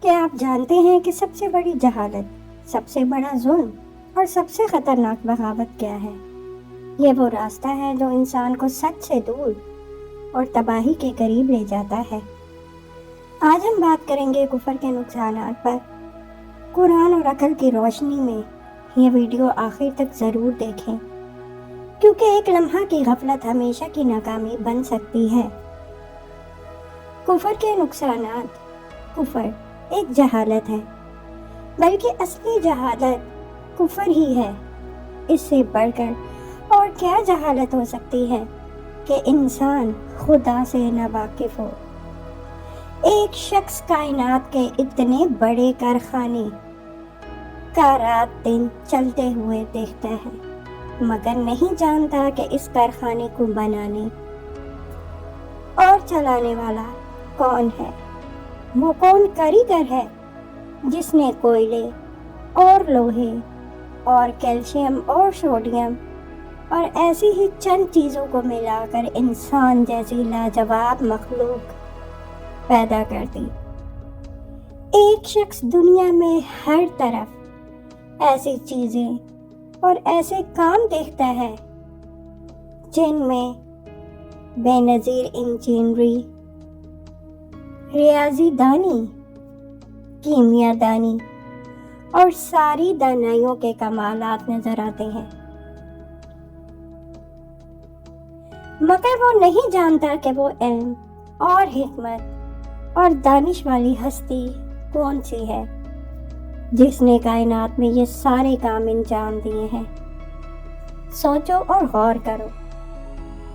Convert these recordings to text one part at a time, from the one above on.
کیا آپ جانتے ہیں کہ سب سے بڑی جہالت، سب سے بڑا ظلم اور سب سے خطرناک بغاوت کیا ہے؟ یہ وہ راستہ ہے جو انسان کو سچ سے دور اور تباہی کے قریب لے جاتا ہے۔ آج ہم بات کریں گے کفر کے نقصانات پر۔ قرآن اور عقل کی روشنی میں یہ ویڈیو آخر تک ضرور دیکھیں، کیونکہ ایک لمحہ کی غفلت ہمیشہ کی ناکامی بن سکتی ہے۔ کفر کے نقصانات۔ کفر ایک جہالت ہے، بلکہ اصلی جہالت کفر ہی ہے۔ اس سے بڑھ کر اور کیا جہالت ہو سکتی ہے کہ انسان خدا سے ناواقف ہو۔ ایک شخص کائنات کے اتنے بڑے کارخانے کا رات دن چلتے ہوئے دیکھتا ہے، مگر نہیں جانتا کہ اس کارخانے کو بنانے اور چلانے والا کون ہے۔ وہ کون کاریگر ہے جس نے کوئلے اور لوہے اور کیلشیم اور سوڈیم اور ایسی ہی چند چیزوں کو ملا کر انسان جیسی لاجواب مخلوق پیدا کر دی۔ ایک شخص دنیا میں ہر طرف ایسی چیزیں اور ایسے کام دیکھتا ہے جن میں بے نظیر انجینئرنگ، ریاضی دانی، کیمیا دانی اور ساری دانائیوں کے کمالات نظر آتے ہیں، مگر وہ نہیں جانتا کہ وہ علم اور حکمت اور دانش والی ہستی کون سی ہے جس نے کائنات میں یہ سارے کام انجام دیے ہیں۔ سوچو اور غور کرو،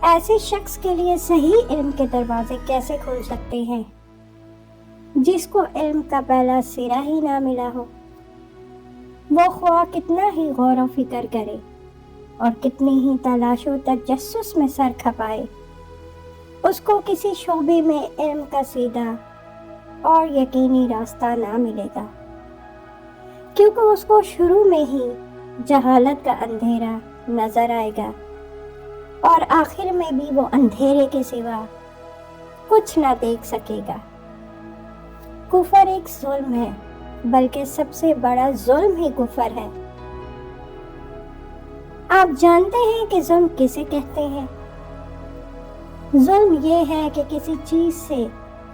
ایسے شخص کے لیے صحیح علم کے دروازے کیسے کھل سکتے ہیں جس کو علم کا پہلا سرا ہی نہ ملا ہو؟ وہ خواہ کتنا ہی غور و فکر کرے اور کتنی ہی تلاش و تجسس میں سر کھپائے، اس کو کسی شعبے میں علم کا سیدھا اور یقینی راستہ نہ ملے گا، کیونکہ اس کو شروع میں ہی جہالت کا اندھیرا نظر آئے گا اور آخر میں بھی وہ اندھیرے کے سوا کچھ نہ دیکھ سکے گا۔ کفر ایک ظلم ہے، بلکہ سب سے بڑا ظلم ہی کفر ہے۔ آپ جانتے ہیں کہ ظلم کسے کہتے ہیں؟ ظلم یہ ہے کہ کسی چیز سے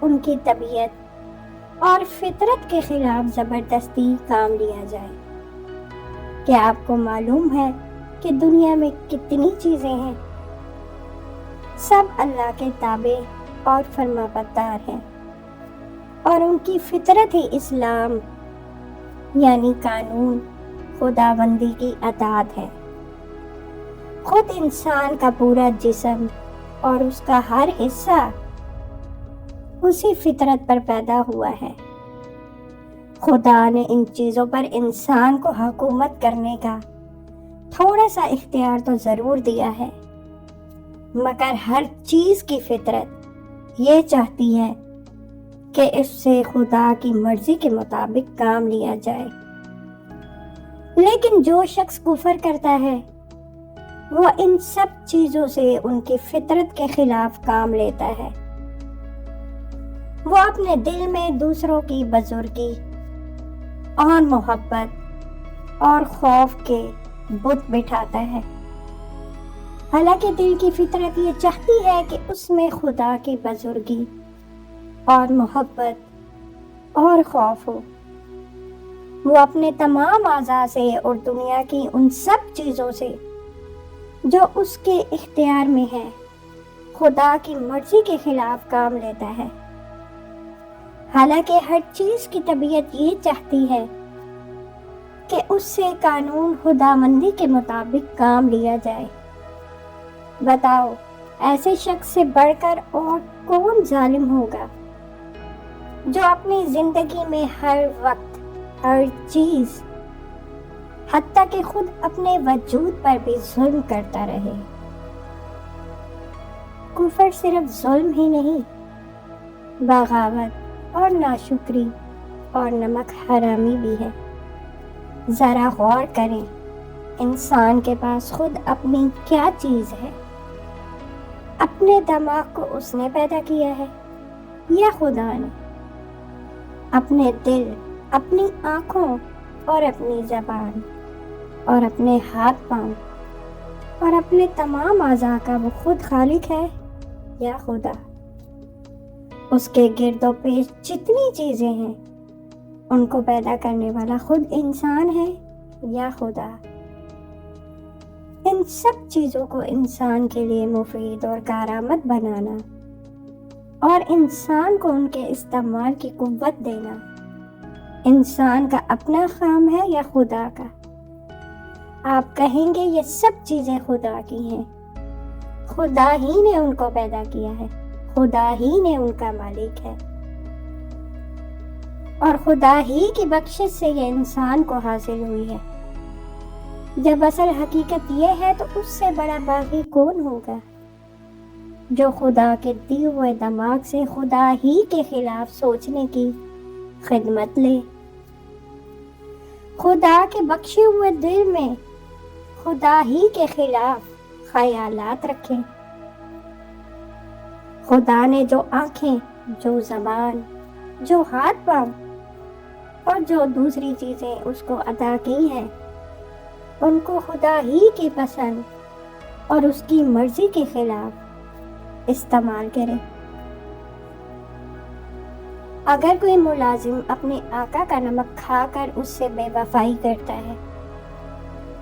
ان کی طبیعت اور فطرت کے خلاف زبردستی کام لیا جائے۔ کیا آپ کو معلوم ہے کہ دنیا میں کتنی چیزیں ہیں؟ سب اللہ کے تابع اور فرمانبردار ہیں، اور ان کی فطرت ہی اسلام یعنی قانون خداوندی کی اطاعت ہے۔ خود انسان کا پورا جسم اور اس کا ہر حصہ اسی فطرت پر پیدا ہوا ہے۔ خدا نے ان چیزوں پر انسان کو حکومت کرنے کا تھوڑا سا اختیار تو ضرور دیا ہے، مگر ہر چیز کی فطرت یہ چاہتی ہے کہ اس سے خدا کی مرضی کے مطابق کام لیا جائے۔ لیکن جو شخص کفر کرتا ہے وہ ان سب چیزوں سے ان کی فطرت کے خلاف کام لیتا ہے۔ وہ اپنے دل میں دوسروں کی بزرگی اور محبت اور خوف کے بت بٹھاتا ہے، حالانکہ دل کی فطرت یہ چاہتی ہے کہ اس میں خدا کی بزرگی اور محبت اور خوف ہو۔ وہ اپنے تمام اعضاء سے اور دنیا کی ان سب چیزوں سے جو اس کے اختیار میں ہے خدا کی مرضی کے خلاف کام لیتا ہے، حالانکہ ہر چیز کی طبیعت یہ چاہتی ہے کہ اس سے قانون خداوندی کے مطابق کام لیا جائے۔ بتاؤ، ایسے شخص سے بڑھ کر اور کون ظالم ہوگا جو اپنی زندگی میں ہر وقت ہر چیز حتیٰ کہ خود اپنے وجود پر بھی ظلم کرتا رہے۔ کفر صرف ظلم ہی نہیں، بغاوت اور ناشکری اور نمک حرامی بھی ہے۔ ذرا غور کریں، انسان کے پاس خود اپنی کیا چیز ہے؟ اپنے دماغ کو اس نے پیدا کیا ہے یا خدا نے؟ اپنے دل، اپنی آنکھوں اور اپنی زبان اور اپنے ہاتھ پاؤں اور اپنے تمام اعضاء کا وہ خود خالق ہے یا خدا؟ اس کے گرد و پیش جتنی چیزیں ہیں ان کو پیدا کرنے والا خود انسان ہے یا خدا؟ ان سب چیزوں کو انسان کے لیے مفید اور کارآمد بنانا اور انسان کو ان کے استعمال کی قوت دینا انسان کا اپنا کام ہے یا خدا کا؟ آپ کہیں گے یہ سب چیزیں خدا کی ہیں، خدا ہی نے ان کو پیدا کیا ہے، خدا ہی نے ان کا مالک ہے، اور خدا ہی کی بخشش سے یہ انسان کو حاصل ہوئی ہے۔ جب اصل حقیقت یہ ہے تو اس سے بڑا باغی کون ہوگا جو خدا کے دیے ہوئے دماغ سے خدا ہی کے خلاف سوچنے کی خدمت لے، خدا کے بخشے ہوئے دل میں خدا ہی کے خلاف خیالات رکھے۔ خدا نے جو آنکھیں، جو زبان، جو ہاتھ پاؤں اور جو دوسری چیزیں اس کو عطا کی ہیں ان کو خدا ہی کی پسند اور اس کی مرضی کے خلاف استعمال کرے۔ اگر کوئی ملازم اپنے آقا کا نمک کھا کر اس سے بے وفائی کرتا ہے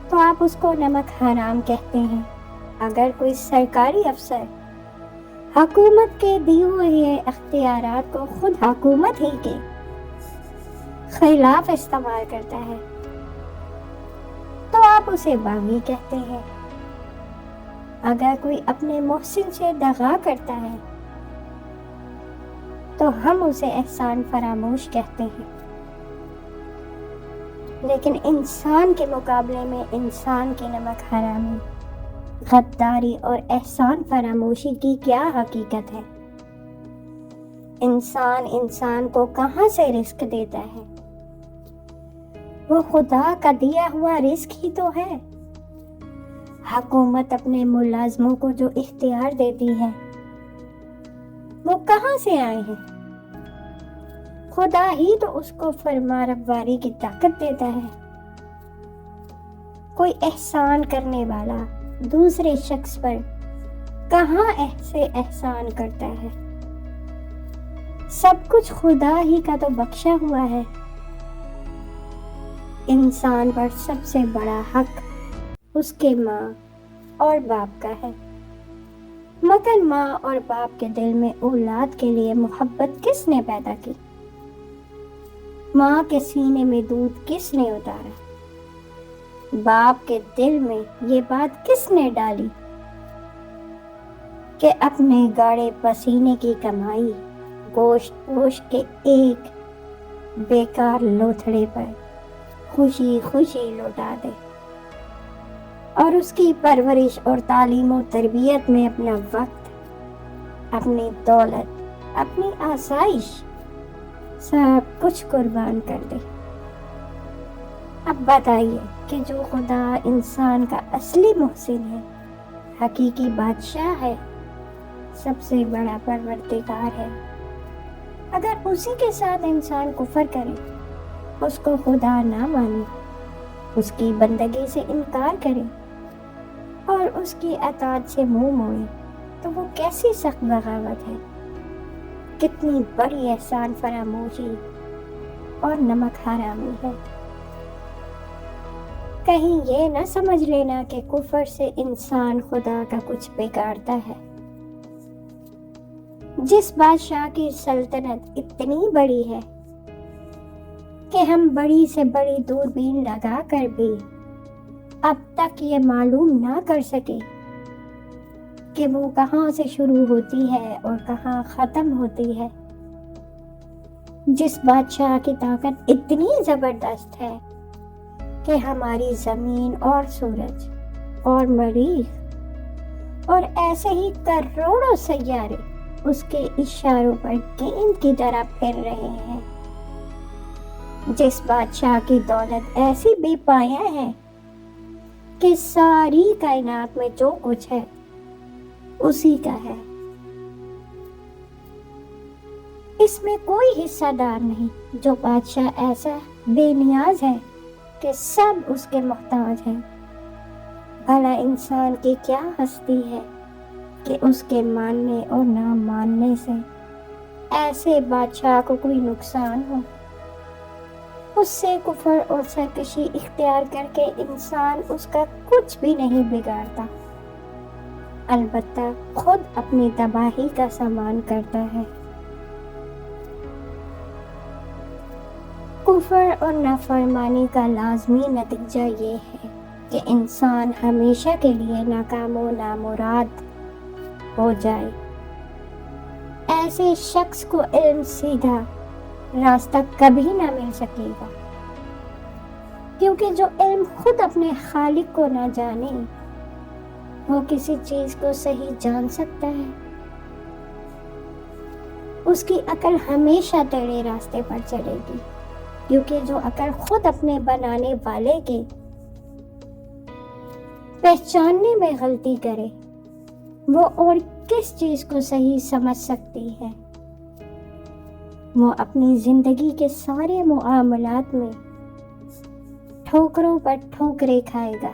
تو آپ اس کو نمک حرام کہتے ہیں۔ اگر کوئی سرکاری افسر حکومت کے دیے ہوئے اختیارات کو خود حکومت ہی کے خلاف استعمال کرتا ہے تو آپ اسے باغی کہتے ہیں۔ اگر کوئی اپنے محسن سے دغا کرتا ہے تو ہم اسے احسان فراموش کہتے ہیں۔ لیکن انسان کے مقابلے میں انسان کی نمک حرامی، غداری اور احسان فراموشی کی کیا حقیقت ہے؟ انسان کو کہاں سے رزق دیتا ہے؟ وہ خدا کا دیا ہوا رزق ہی تو ہے۔ حکومت اپنے ملازموں کو جو اختیار دیتی ہے وہ کہاں سے آئے ہیں؟ خدا ہی تو اس کو فرمانرواری کی طاقت دیتا ہے۔ کوئی احسان کرنے والا دوسرے شخص پر کہاں ایسے احسان کرتا ہے؟ سب کچھ خدا ہی کا تو بخشا ہوا ہے۔ انسان پر سب سے بڑا حق اس کے ماں اور باپ کا ہے، مگر ماں اور باپ کے دل میں اولاد کے لیے محبت کس نے پیدا کی؟ ماں کے سینے میں دودھ کس نے اتارا؟ باپ کے دل میں یہ بات کس نے ڈالی کہ اپنے گاڑے پسینے کی کمائی گوشت پوش کے ایک بیکار لوتھڑے پر خوشی خوشی لوٹا دے اور اس کی پرورش اور تعلیم و تربیت میں اپنا وقت، اپنی دولت، اپنی آسائش سب کچھ قربان کر دے؟ اب بتائیے کہ جو خدا انسان کا اصلی محسن ہے، حقیقی بادشاہ ہے، سب سے بڑا پروردگار ہے، اگر اسی کے ساتھ انسان کفر کرے، اس کو خدا نہ مانے، اس کی بندگی سے انکار کرے اور اس کی اطاعت سے منہ موڑے تو وہ کیسی سخت بغاوت ہے، کتنی بڑی احسان فراموشی اور نمک حرامی ہے۔ کہیں یہ نہ سمجھ لینا کہ کفر سے انسان خدا کا کچھ بگاڑتا ہے۔ جس بادشاہ کی سلطنت اتنی بڑی ہے کہ ہم بڑی سے بڑی دوربین لگا کر بھی اب تک یہ معلوم نہ کر سکے کہ وہ کہاں سے شروع ہوتی ہے اور کہاں ختم ہوتی ہے، جس بادشاہ کی طاقت اتنی زبردست ہے کہ ہماری زمین اور سورج اور مریخ اور ایسے ہی کروڑوں سیارے اس کے اشاروں پر گیند کی طرح پھر رہے ہیں، جس بادشاہ کی دولت ایسی بے پایہ ہے کہ ساری کائنات میں جو کچھ ہے اسی کا ہے۔ اس میں کوئی حصہ دار نہیں۔ جو بادشاہ ایسا بے نیاز ہے کہ سب اس کے محتاج ہیں، بھلا انسان کی کیا ہستی ہے کہ اس کے ماننے اور نہ ماننے سے ایسے بادشاہ کو کوئی نقصان ہو۔ اس سے کفر اور سرکشی اختیار کر کے انسان اس کا کچھ بھی نہیں بگاڑتا، البتہ خود اپنی تباہی کا سامان کرتا ہے۔ کفر اور نافرمانی کا لازمی نتیجہ یہ ہے کہ انسان ہمیشہ کے لیے ناکام و نامراد ہو جائے۔ ایسے شخص کو علم سیدھا راستہ کبھی نہ مل سکے گا، کیونکہ جو علم خود اپنے خالق کو نہ جانے، وہ کسی چیز کو صحیح جان سکتا ہے؟ اس کی عقل ہمیشہ ٹیڑھے راستے پر چلے گی، کیونکہ جو عقل خود اپنے بنانے والے کے پہچاننے میں غلطی کرے، وہ اور کس چیز کو صحیح سمجھ سکتی ہے؟ وہ اپنی زندگی کے سارے معاملات میں ٹھوکروں پر ٹھوکریں کھائے گا۔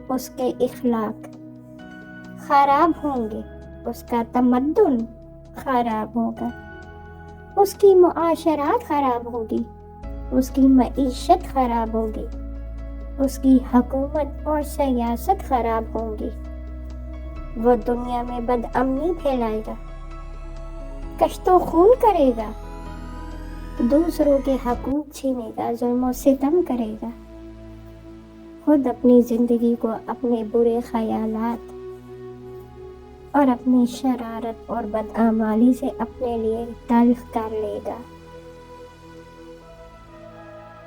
اس کے اخلاق خراب ہوں گے، اس کا تمدن خراب ہوگا، اس کی معاشرات خراب ہوگی، اس کی معیشت خراب ہوگی، اس کی حکومت اور سیاست خراب ہوں گی۔ وہ دنیا میں بدامنی پھیلائے گا، کشت و خون کرے گا، دوسروں کے حقوق چھینے گا، ظلم و ستم کرے گا، خود اپنی زندگی کو اپنے برے خیالات اور اپنی شرارت اور بدعمالی سے اپنے لیے تلخ کر لے گا۔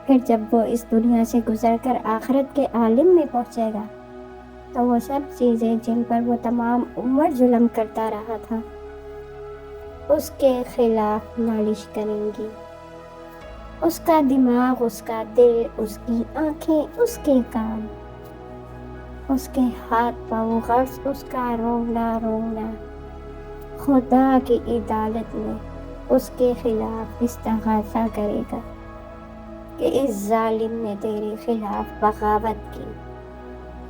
پھر جب وہ اس دنیا سے گزر کر آخرت کے عالم میں پہنچے گا تو وہ سب چیزیں جن پر وہ تمام عمر ظلم کرتا رہا تھا اس کے خلاف نالش کریں گی۔ اس کا دماغ، اس کا دل، اس کی آنکھیں، اس کے کان، اس کے ہاتھ پاؤں، غرض اس کا رونا خدا کی عدالت میں اس کے خلاف استغاثہ کرے گا کہ اس ظالم نے تیرے خلاف بغاوت کی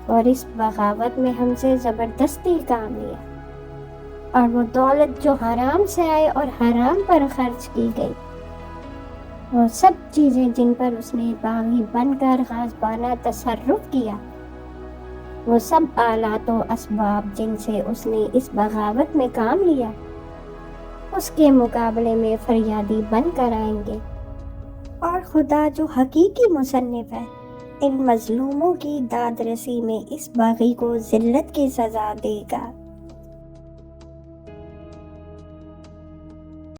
اور اس بغاوت میں ہم سے زبردستی کام لیا، اور وہ دولت جو حرام سے آئے اور حرام پر خرچ کی گئی، وہ سب چیزیں جن پر اس نے باغی بن کر غاصبانہ تصرف کیا، وہ سب آلات و اسباب جن سے اس نے اس بغاوت میں کام لیا، اس کے مقابلے میں فریادی بن کر آئیں گے، اور خدا جو حقیقی مصنف ہے ان مظلوموں کی داد رسی میں اس باغی کو ذلت کی سزا دے گا۔